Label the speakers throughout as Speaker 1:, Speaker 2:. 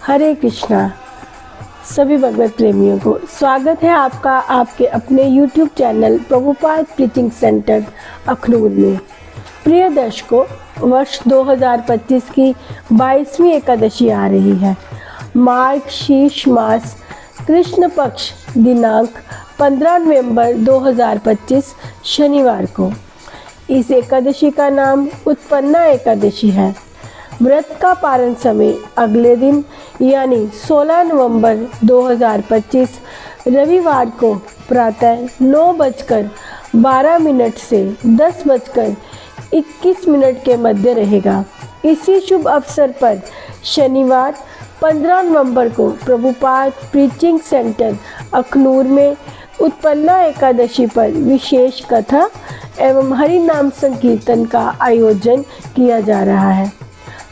Speaker 1: हरे कृष्णा। सभी भगवत प्रेमियों को स्वागत है आपका आपके अपने YouTube channel Prabhupada preaching centre Akhnoor में। प्रिय दर्शकों, वर्ष 2025 की 22वीं एकादशी आ रही है। मार्ग शीर्ष मास कृष्ण पक्ष दिनांक 15 नवंबर 2025 शनिवार को। इस एकादशी का नाम उत्पन्ना एकादशी है। व्रत का पारण समय अगले दिन यानी 16 नवंबर 2025 रविवार को प्रातः 9:12 से 10:21 के मध्य रहेगा। इसी शुभ अवसर पर शनिवार 15 नवंबर को प्रभुपाद प्रीचिंग सेंटर अखनूर में उत्पन्ना एकादशी पर विशेष कथा एवं हरि नाम संकीर्तन का आयोजन किया जा रहा है।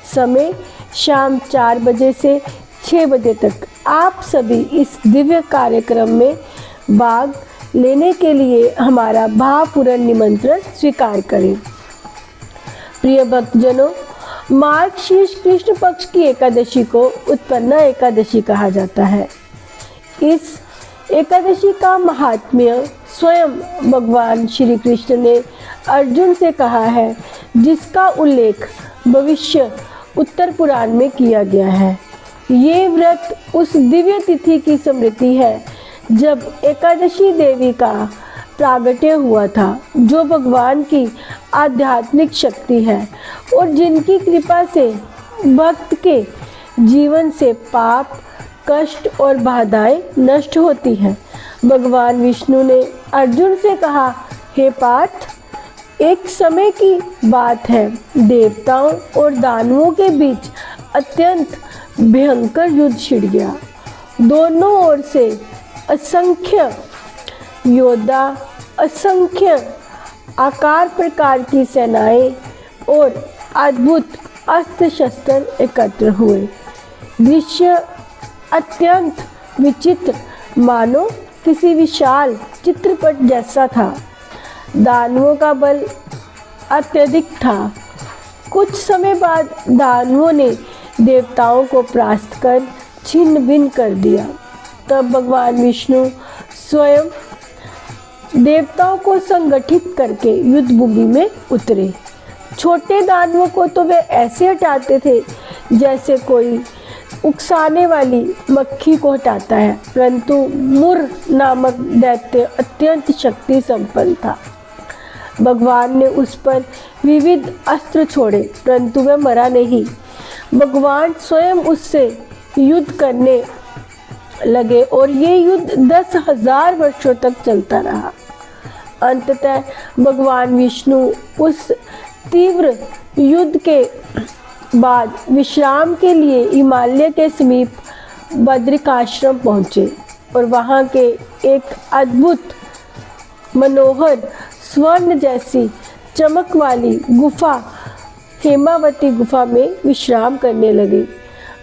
Speaker 1: समय शाम 4 बजे से 6 बजे तक। आप सभी इस दिव्य कार्यक्रम में भाग लेने के लिए हमारा भावपूर्ण निमंत्रण स्वीकार करें। प्रिय भक्तजनों, मार्गशीर्ष कृष्ण पक्ष की एकादशी को उत्पन्ना एकादशी कहा जाता है। इस एकादशी का महात्म्य स्वयं भगवान श्री कृष्ण ने अर्जुन से कहा है, जिसका उल्लेख भविष्य उत्तर पुराण में किया गया है। ये व्रत उस दिव्य तिथि की स्मृति है जब एकादशी देवी का प्रागट्य हुआ था, जो भगवान की आध्यात्मिक शक्ति है और जिनकी कृपा से भक्त के जीवन से पाप, कष्ट और बाधाएं नष्ट होती हैं। भगवान विष्णु ने अर्जुन से कहा, हे पार्थ, एक समय की बात है, देवताओं और दानवों के बीच अत्यंत भयंकर युद्ध छिड़ गया। दोनों ओर से असंख्य योद्धा, असंख्य आकार प्रकार की सेनाएं और अद्भुत अस्त्र शस्त्र एकत्र हुए। दृश्य अत्यंत विचित्र, मानो किसी विशाल चित्रपट जैसा था। दानवों का बल अत्यधिक था। कुछ समय बाद दानवों ने देवताओं को परास्त कर छिन्न भिन्न कर दिया। तब भगवान विष्णु स्वयं देवताओं को संगठित करके युद्ध भूमि में उतरे। छोटे दानवों को तो वे ऐसे हटाते थे जैसे कोई उकसाने वाली मक्खी को हटाता है, परंतु मुर नामक दैत्य अत्यंत शक्ति संपन्न था। भगवान ने उस पर विविध अस्त्र छोड़े, परंतु वह मरा नहीं। भगवान स्वयं उससे युद्ध करने लगे और ये युद्ध 10,000 वर्षों तक चलता रहा। अंततः भगवान विष्णु उस तीव्र युद्ध के बाद विश्राम के लिए हिमालय के समीप बद्रिकाश्रम पहुँचे और वहाँ के एक अद्भुत मनोहर स्वर्ण जैसी चमक वाली गुफा हेमावती गुफा में विश्राम करने लगे।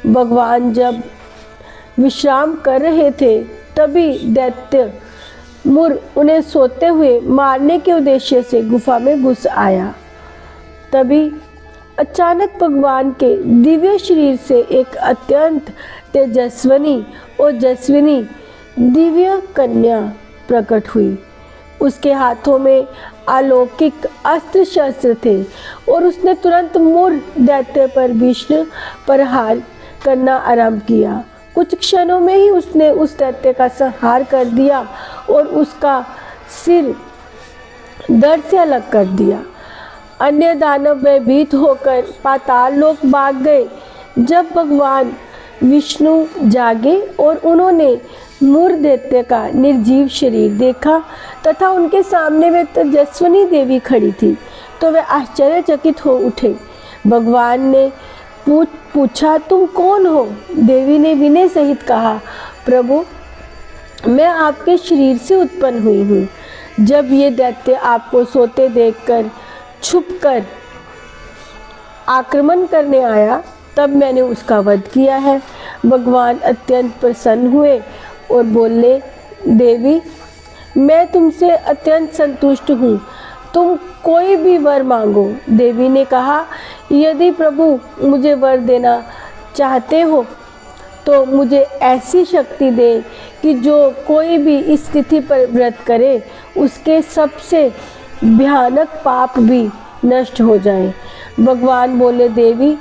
Speaker 1: भगवान जब विश्राम कर रहे थे, तभी दैत्य मुर उन्हें सोते हुए मारने के उद्देश्य से गुफा में घुस आया। तभी अचानक भगवान के दिव्य शरीर से एक अत्यंत तेजस्विनी और जस्विनी दिव्य कन्या प्रकट हुई। उसके हाथों में अलौकिक अस्त्र शस्त्र थे और उसने तुरंत मुर दैत्य पर भीषण प्रहार करना आरंभ किया। कुछ क्षणों में ही उसने उस दैत्य का संहार कर दिया और उसका सिर धड़ से अलग कर दिया। अन्य दानव भयभीत होकर पाताल लोक भाग गए। जब भगवान विष्णु जागे और उन्होंने मुर दैत्य का निर्जीव शरीर देखा तथा उनके सामने वे तेजस्विनी देवी खड़ी थी, तो वे आश्चर्यचकित हो उठे। भगवान ने पूछा, तुम कौन हो? देवी ने विनय सहित कहा, प्रभु, मैं आपके शरीर से उत्पन्न हुई हूँ। जब ये दैत्य आपको सोते देखकर छुपकर आक्रमण करने आया, तब मैंने उसका वध किया है। भगवान अत्यंत प्रसन्न हुए और बोले, देवी, मैं तुमसे अत्यंत संतुष्ट हूँ, तुम कोई भी वर मांगो। देवी ने कहा, यदि प्रभु मुझे वर देना चाहते हो तो मुझे ऐसी शक्ति दे कि जो कोई भी इस तिथि पर व्रत करे उसके सबसे भयानक पाप भी नष्ट हो जाएं। भगवान बोले, देवी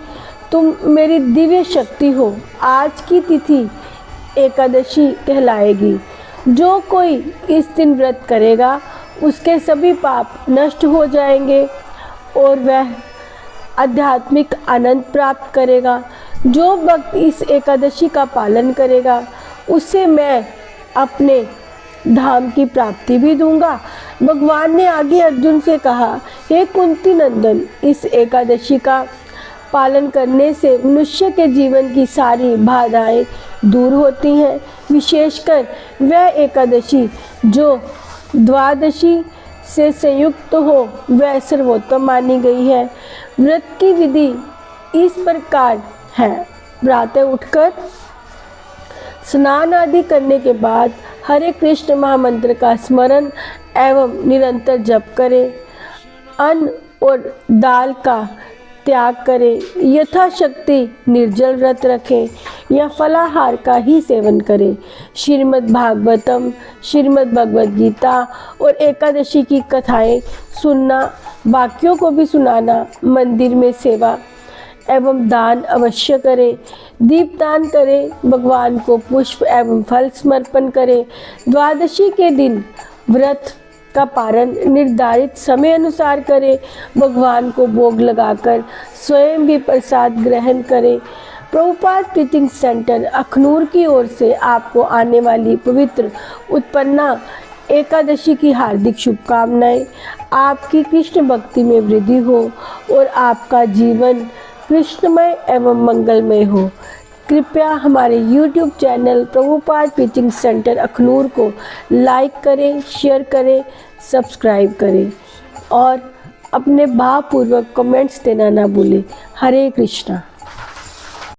Speaker 1: तुम मेरी दिव्य शक्ति हो। आज की तिथि एकादशी कहलाएगी। जो कोई इस दिन व्रत करेगा उसके सभी पाप नष्ट हो जाएंगे और वह आध्यात्मिक आनंद प्राप्त करेगा। जो भक्त इस एकादशी का पालन करेगा उसे मैं अपने धाम की प्राप्ति भी दूंगा। भगवान ने आगे अर्जुन से कहा, हे कुंती नंदन, इस एकादशी का पालन करने से मनुष्य के जीवन की सारी बाधाएं दूर होती हैं। विशेषकर वह एकादशी जो द्वादशी से संयुक्त हो वह सर्वोत्तम मानी गई है। व्रत की विधि इस प्रकार है। प्रातः उठकर स्नान आदि करने के बाद हरे कृष्ण महामंत्र का स्मरण एवं निरंतर जप करें। अन्न और दाल का त्याग करें। यथाशक्ति निर्जल व्रत रखें या फलाहार का ही सेवन करें। श्रीमद् भागवतम, श्रीमद् भगवद गीता और एकादशी की कथाएं सुनना, बाकियों को भी सुनाना, मंदिर में सेवा एवं दान अवश्य करें। दीपदान करें, भगवान को पुष्प एवं फल समर्पण करें। द्वादशी के दिन व्रत का पारण निर्धारित समय अनुसार करें। भगवान को भोग लगाकर स्वयं भी प्रसाद ग्रहण करें। प्रभुपाद प्रीचिंग सेंटर अखनूर की ओर से आपको आने वाली पवित्र उत्पन्ना एकादशी की हार्दिक शुभकामनाएं। आपकी कृष्ण भक्ति में वृद्धि हो और आपका जीवन कृष्णमय एवं मंगलमय हो। कृपया हमारे YouTube channel Prabhupada preaching centre Akhnoor को लाइक करें, शेयर करें, सब्सक्राइब करें और अपने भावपूर्वक कमेंट्स देना ना भूलें। हरे कृष्णा।